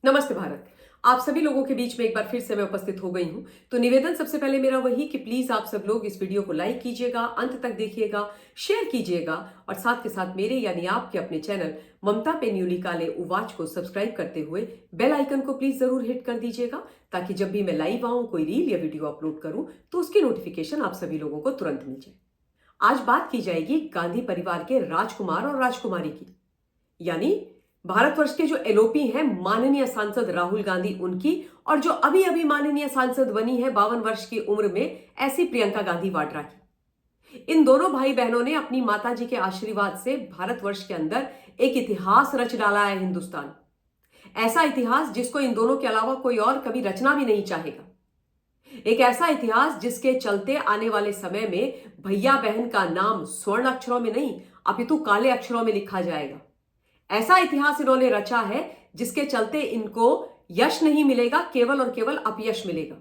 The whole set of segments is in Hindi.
नमस्ते भारत। आप सभी लोगों के बीच में एक बार फिर से मैं उपस्थित हो गई हूं। तो निवेदन सबसे पहले मेरा वही कि प्लीज आप सब लोग इस वीडियो को लाइक कीजिएगा, अंत तक देखिएगा, शेयर कीजिएगा और साथ के साथ मेरे यानी आपके अपने चैनल ममता पे न्यूली काले उवाच को सब्सक्राइब करते हुए बेल आइकन को प्लीज जरूर हिट कर दीजिएगा, ताकि जब भी मैं लाइव आऊं, कोई रील या वीडियो अपलोड करूं तो उसकी नोटिफिकेशन आप सभी लोगों को तुरंत मिल जाए। आज बात की जाएगी गांधी परिवार के राजकुमार और राजकुमारी की, यानी भारतवर्ष के जो एलओपी हैं माननीय सांसद राहुल गांधी उनकी, और जो अभी अभी माननीय सांसद बनी है 52 वर्ष की उम्र में ऐसी प्रियंका गांधी वाड्रा की। इन दोनों भाई बहनों ने अपनी माताजी के आशीर्वाद से भारतवर्ष के अंदर एक इतिहास रच डाला है। हिंदुस्तान ऐसा इतिहास जिसको इन दोनों के अलावा कोई और कभी रचना भी नहीं चाहेगा। एक ऐसा इतिहास जिसके चलते आने वाले समय में भैया बहन का नाम स्वर्ण अक्षरों में नहीं अपितु काले अक्षरों में लिखा जाएगा। ऐसा इतिहास इन्होंने रचा है जिसके चलते इनको यश नहीं मिलेगा, केवल और केवल अपयश मिलेगा।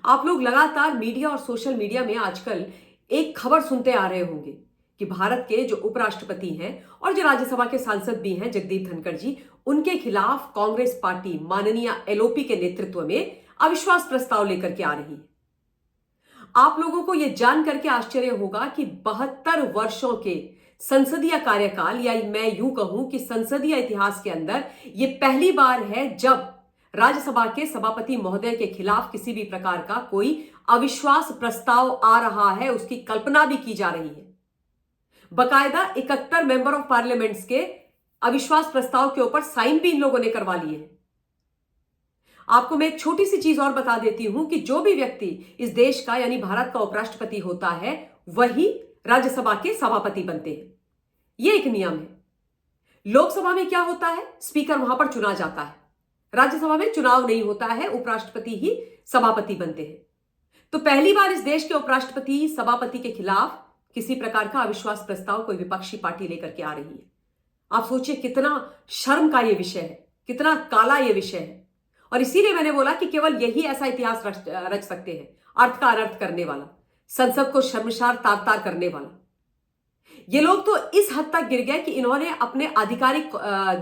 आप लोग लगातार मीडिया और सोशल मीडिया में आजकल एक खबर सुनते आ रहे होंगे कि भारत के जो उपराष्ट्रपति हैं और जो राज्यसभा के सांसद भी हैं जगदीप धनखड़ जी, उनके खिलाफ कांग्रेस पार्टी माननीय एलओपी के नेतृत्व में अविश्वास प्रस्ताव लेकर के आ रही है। आप लोगों को यह जान करके आश्चर्य होगा कि 72 वर्षों के संसदीय कार्यकाल, या मैं यूं कहूं कि संसदीय इतिहास के अंदर यह पहली बार है जब राज्यसभा के सभापति महोदय के खिलाफ किसी भी प्रकार का कोई अविश्वास प्रस्ताव आ रहा है, उसकी कल्पना भी की जा रही है। बकायदा 71 मेंबर ऑफ पार्लियामेंट्स के अविश्वास प्रस्ताव के ऊपर साइन भी इन लोगों ने करवा लिए हैं। आपको मैं एक छोटी सी चीज और बता देती हूं कि जो भी व्यक्ति इस देश का यानी भारत का उपराष्ट्रपति होता है वही राज्यसभा के सभापति बनते हैं। यह एक नियम है। लोकसभा में क्या होता है, स्पीकर वहां पर चुना जाता है। राज्यसभा में चुनाव नहीं होता है, उपराष्ट्रपति ही सभापति बनते हैं। तो पहली बार इस देश के उपराष्ट्रपति सभापति के खिलाफ किसी प्रकार का अविश्वास प्रस्ताव कोई विपक्षी पार्टी लेकर के आ रही है। आप सोचिए कितना शर्म का यह विषय है, कितना काला यह विषय है। और इसीलिए मैंने बोला कि केवल यही ऐसा इतिहास रच सकते हैं, अर्थ का अनर्थ करने वाला, संसद को शर्मसार तार तार करने वाला। ये लोग तो इस हद तक गिर गए कि इन्होंने अपने आधिकारिक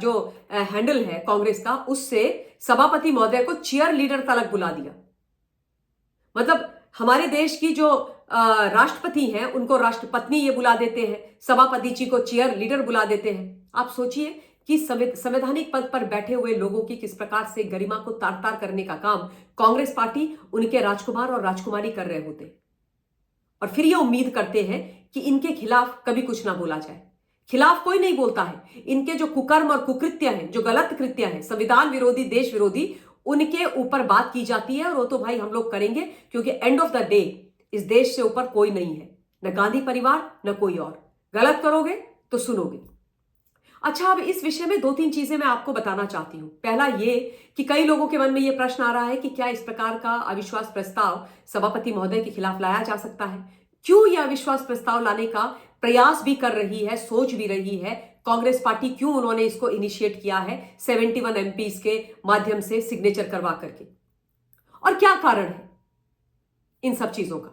जो हैंडल है कांग्रेस का, उससे सभापति महोदय को चीयर लीडर तलक बुला दिया। मतलब हमारे देश की जो राष्ट्रपति हैं उनको राष्ट्रपत्नी ये बुला देते हैं, सभापति जी को चीयर लीडर बुला देते हैं। आप सोचिए कि संवैधानिक पद पर बैठे हुए लोगों की किस प्रकार से गरिमा को तार तार करने का काम कांग्रेस पार्टी उनके राजकुमार और राजकुमारी कर रहे होते, और फिर ये उम्मीद करते हैं कि इनके खिलाफ कभी कुछ ना बोला जाए। खिलाफ कोई नहीं बोलता है। इनके जो कुकर्म और कुकृत्य हैं, जो गलत कृत्य हैं, संविधान विरोधी, देश विरोधी, उनके ऊपर बात की जाती है। और वो तो भाई हम लोग करेंगे, क्योंकि एंड ऑफ द डे इस देश से ऊपर कोई नहीं है, न गांधी परिवार न कोई और। गलत करोगे तो सुनोगे। अच्छा, अब इस विषय में 2-3 चीजें मैं आपको बताना चाहती हूं। पहला ये कि कई लोगों के मन में यह प्रश्न आ रहा है कि क्या इस प्रकार का अविश्वास प्रस्ताव सभापति महोदय के खिलाफ लाया जा सकता है। क्यों यह अविश्वास प्रस्ताव लाने का प्रयास भी कर रही है, सोच भी रही है कांग्रेस पार्टी, क्यों उन्होंने इसको इनिशिएट किया है 71 एमपीज के माध्यम से सिग्नेचर करवा करके, और क्या कारण है इन सब चीजों का।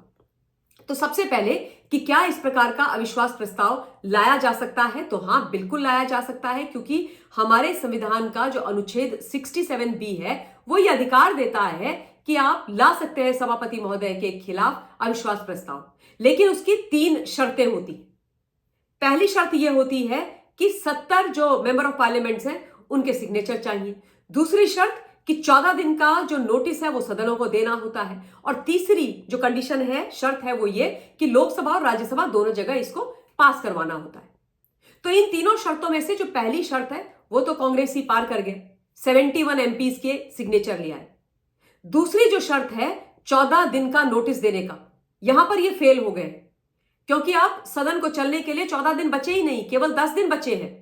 तो सबसे पहले कि क्या इस प्रकार का अविश्वास प्रस्ताव लाया जा सकता है, तो हां, बिल्कुल लाया जा सकता है, क्योंकि हमारे संविधान का जो अनुच्छेद 67B है वो ये अधिकार देता है कि आप ला सकते हैं सभापति महोदय के खिलाफ अविश्वास प्रस्ताव। लेकिन उसकी 3 शर्तें होती हैं। पहली शर्त यह होती है कि 70 जो मेंबर ऑफ पार्लियामेंट्स हैं उनके सिग्नेचर चाहिए। दूसरी शर्त कि 14 दिन का जो नोटिस है वो सदनों को देना होता है। और तीसरी जो कंडीशन है, शर्त है, वो ये कि लोकसभा और राज्यसभा दोनों जगह इसको पास करवाना होता है। तो इन तीनों शर्तों में से जो पहली शर्त है वो तो कांग्रेस ही पार कर गए, 71 एमपीज के सिग्नेचर ले आए। दूसरी जो शर्त है 14 दिन का नोटिस देने का, यहां पर ये फेल हो गए, क्योंकि आप सदन को चलने के लिए 14 दिन बचे ही नहीं, केवल 10 दिन बचे हैं।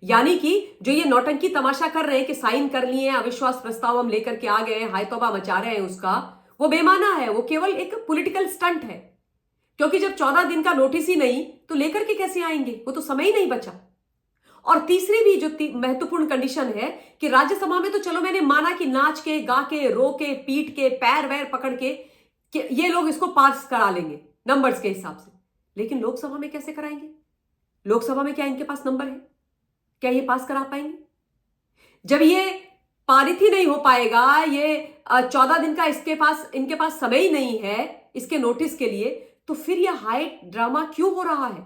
यानी कि जो ये नौटंकी तमाशा कर रहे हैं कि साइन कर लिए हैं, अविश्वास प्रस्ताव हम लेकर के आ गए हैं, हाय तौबा मचा रहे हैं, उसका वो बेमाना है, वो केवल एक पॉलिटिकल स्टंट है। क्योंकि जब 14 दिन का नोटिस ही नहीं तो लेकर के कैसे आएंगे, वो तो समय ही नहीं बचा। और तीसरी भी जो महत्वपूर्ण कंडीशन है कि राज्यसभा में तो चलो मैंने माना कि नाच के, गा के, रो के, पीट के, पैर वैर पकड़ के कि ये लोग इसको पास करा लेंगे नंबर्स के हिसाब से, लेकिन लोकसभा में कैसे कराएंगे? लोकसभा में क्या इनके पास नंबर है? क्या ये पास करा पाएंगे? जब ये पारित ही नहीं हो पाएगा, ये 14 दिन का इनके पास समय ही नहीं है इसके नोटिस के लिए, तो फिर ये हाइट ड्रामा क्यों हो रहा है?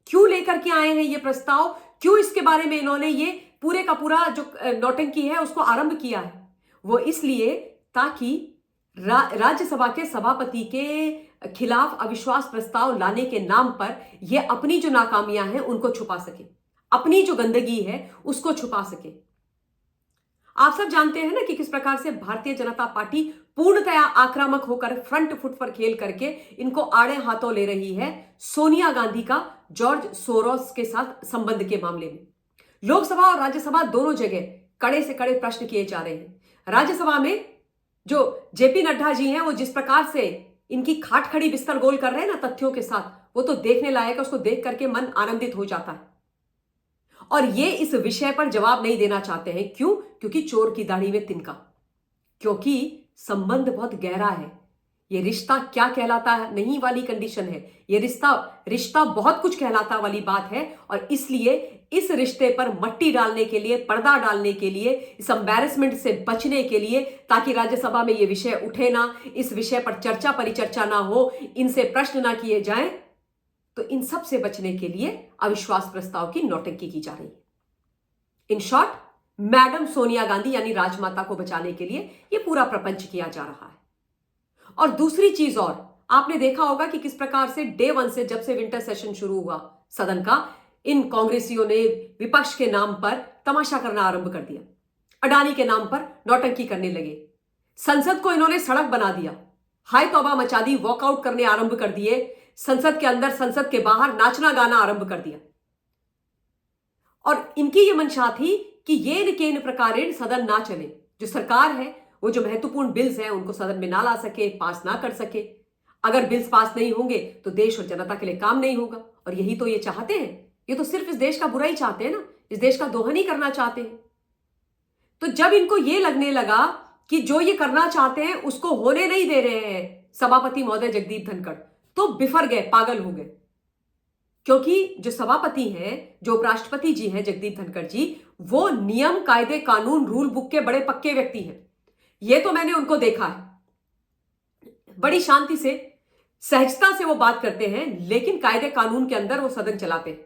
क्यों लेकर के आए हैं ये प्रस्ताव? क्यों इसके बारे में इन्होंने ये पूरे का पूरा जो नौटंकी है उसको आरंभ किया है? वो इसलिए ताकि राज्यसभा के सभापति के खिलाफ अविश्वास प्रस्ताव लाने के नाम पर ये अपनी जो नाकामियां हैं उनको छुपा सके, अपनी जो गंदगी है उसको छुपा सके। आप सब जानते हैं ना कि किस प्रकार से भारतीय जनता पार्टी पूर्णतया आक्रामक होकर फ्रंट फुट पर खेल करके इनको आड़े हाथों ले रही है सोनिया गांधी का जॉर्ज सोरोस के साथ संबंध के मामले में। लोकसभा और राज्यसभा दोनों जगह कड़े से कड़े प्रश्न किए जा रहे हैं। राज्यसभा में जो जेपी नड्डा जी हैं वो जिस प्रकार से इनकी खाट खड़ी बिस्तर गोल कर रहे हैं ना तथ्यों के साथ, वो तो देखने लायक है, उसको देख करके मन आनंदित हो जाता है। और ये इस विषय पर जवाब नहीं देना चाहते हैं। क्यों? क्योंकि चोर की दाढ़ी में तिनका, क्योंकि संबंध बहुत गहरा है। ये रिश्ता क्या कहलाता है नहीं वाली कंडीशन है, ये रिश्ता बहुत कुछ कहलाता वाली बात है। और इसलिए इस रिश्ते पर मट्टी डालने के लिए, पर्दा डालने के लिए, इस एम्बैरेसमेंट से बचने के लिए, ताकि राज्यसभा में ये विषय उठे ना, इस विषय पर चर्चा परिचर्चा ना हो, इनसे प्रश्न ना किए जाएं, तो इन सब से बचने के लिए अविश्वास प्रस्ताव की नौटंकी की जा रही है। In short, madam Sonia Gandhi यानी राजमाता को बचाने के लिए यह पूरा प्रपंच किया जा रहा है। और दूसरी चीज और, आपने देखा होगा कि किस प्रकार से डे 1 से, जब से विंटर सेशन शुरू हुआ सदन का, इन कांग्रेसियों ने विपक्ष के नाम पर तमाशा करना आरंभ कर दिया। अडानी के नाम पर नौटंकी करने लगे। संसद को इन्होंने सड़क बना दिया, हाय तौबा मचा दी, वॉकआउट करने आरंभ कर दिए, संसद के अंदर संसद के बाहर नाचना गाना आरंभ कर दिया। और इनकी यह मंशा थी कि येन केन प्रकारेण सदन ना चले, जो सरकार है वो जो महत्वपूर्ण बिल्स हैं उनको सदन में ना ला सके, पास ना कर सके। अगर बिल्स पास नहीं होंगे तो देश और जनता के लिए काम नहीं होगा। और यही तो ये चाहते हैं, ये तो सिर्फ इस देश का बुरा ही चाहते हैं ना, इस देश का दोहन ही करना चाहते हैं। तो जब इनको ये लगने लगा कि जो ये करना चाहते हैं उसको होने नहीं दे रहे हैं सभापति महोदय जगदीप धनखड़, तो बिफर गए, पागल हो गए। क्योंकि जो सभापति हैं, जो उपराष्ट्रपति जी हैं जगदीप धनखड़ जी, वो नियम कायदे कानून रूल बुक के बड़े पक्के व्यक्ति हैं। ये तो मैंने उनको देखा है, बड़ी शांति से, सहजता से वो बात करते हैं, लेकिन कायदे कानून के अंदर वो सदन चलाते हैं।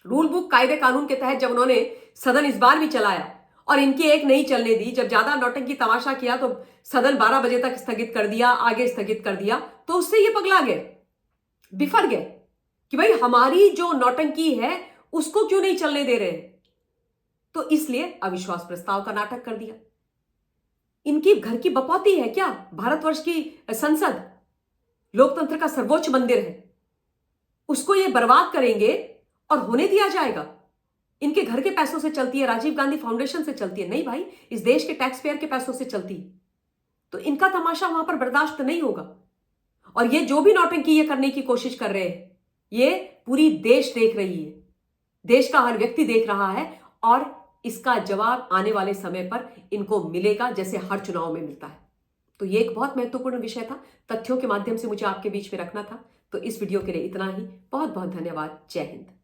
रूल बुक कायदे कानून के तहत जब उन्होंने सदन इस बार भी चलाया और इनकी एक नहीं चलने दी, जब ज्यादा नौटंकी तमाशा किया तो सदन 12 बजे तक स्थगित कर दिया, आगे स्थगित कर दिया, तो उससे ये पगला गए, बिफर गए कि भाई हमारी जो नौटंकी है उसको क्यों नहीं चलने दे रहे। तो इसलिए अविश्वास प्रस्ताव का नाटक कर दिया। इनकी घर की बपौती है क्या भारतवर्ष की संसद? लोकतंत्र का सर्वोच्च मंदिर है, उसको ये बर्बाद करेंगे और होने दिया जाएगा? इनके घर के पैसों से चलती है, राजीव गांधी फाउंडेशन से चलती है, नहीं भाई, इस देश के टैक्स पेयर के पैसों से चलती है। तो इनका तमाशा वहां पर बर्दाश्त नहीं होगा। और ये जो भी नौटंकी ये करने की कोशिश कर रहे हैं, ये पूरी देश देख रही है, देश का हर व्यक्ति देख रहा है, और इसका जवाब आने वाले समय पर इनको मिलेगा, जैसे हर चुनाव में मिलता है। तो ये एक बहुत महत्वपूर्ण विषय था, तथ्यों के माध्यम से मुझे आपके बीच में रखना था। तो इस वीडियो के लिए इतना ही। बहुत बहुत धन्यवाद। जय हिंद।